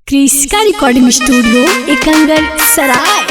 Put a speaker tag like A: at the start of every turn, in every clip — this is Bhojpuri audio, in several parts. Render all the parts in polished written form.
A: क्रिस्का रिकॉर्डिंग स्टूडियो एकंगर सराय।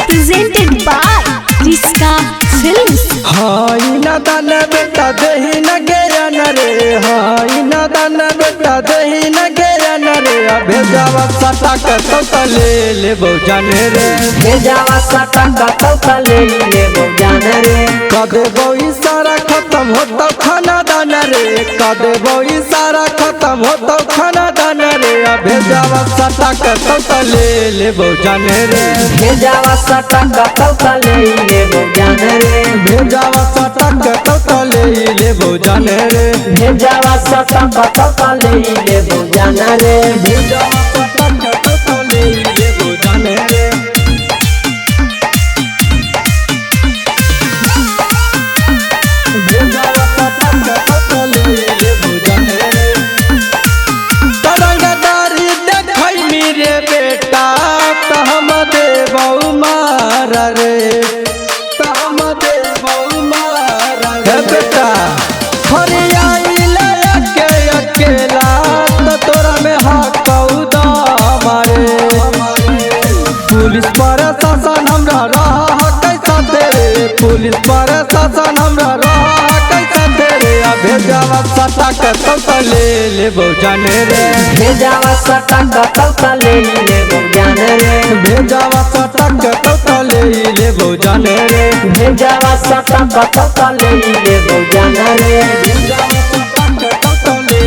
A: Presented by Kriska films.
B: हाई ना दान बेटा दही न गया न रे, हाई ना दान बेटा दही न गया न रे। भेजावा सटा तो ले ले जाने रे,
C: भेजावा सटा तो ले जाने रे।
B: कदे बोई सारा खत्म होता खाना दाना रे, कदे बोई सारा खत्म होता खाना दाना रे। भेजावा सटा तो ले जाने रे,
C: भेजावा सटा तो ले जाने रे।
B: भेजावा सटा तो ले जाने रे,
C: भेजावा सटा तो ले जाने रे।
B: भेजावा सटा तो ले जाने रे। तरंगदारी देखई मेरे बेटा तहम दे बहु मार रे, तहम दे बहु मार रे बेटा। हरियाई के अकेला तो तोरा में हाथ मारे। पुलिस प्रशासन हमरा रहा कैसा तेरे, पुलिस प्रशासन हमरा रहा कैसा तेरे। भेजावा सटा तो ले जाने रे,
C: भेजावा सटा तो ले जाने रे।
B: भेजावा सटा तो ले जाने रे,
C: भेजावा सटा तो ले जाने रे।
B: भेजावा सटा तो ले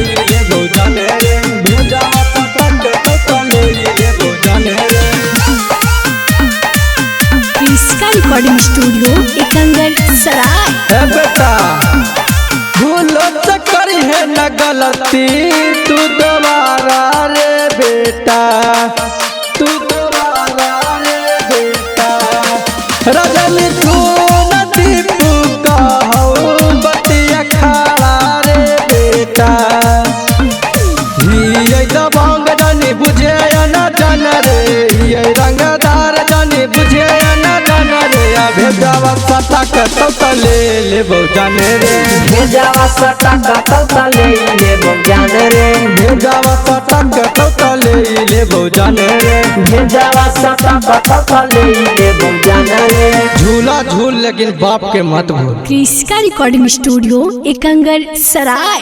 B: जाने रे, भेजावा सटा तो ले जाने रे।
A: क्रिस्का रिकॉर्डिंग स्टूडियो एकंगर सराय।
B: बेटा भूलो से करी है न गलती तू दोबारा रे बेटा, तू दोबारा रे बेटा। रजनी तू नदी का हो बतिया खड़ा रे बेटा। ये दबंग जानी बुझे न जान रे, ये रंगदार जानी बुझे न जान रे। भेजावा सटा तो ले जाने रे,
C: भेजावा सटा तो ले जाने रे।
B: भेजावा सटा तो ले जाने रे,
C: भेजावा सटा तो ले जाने रे।
B: झूला झूल लेकिन बाप के मत भूल।
A: क्रिस्का रिकॉर्डिंग स्टूडियो एकंगर सराय।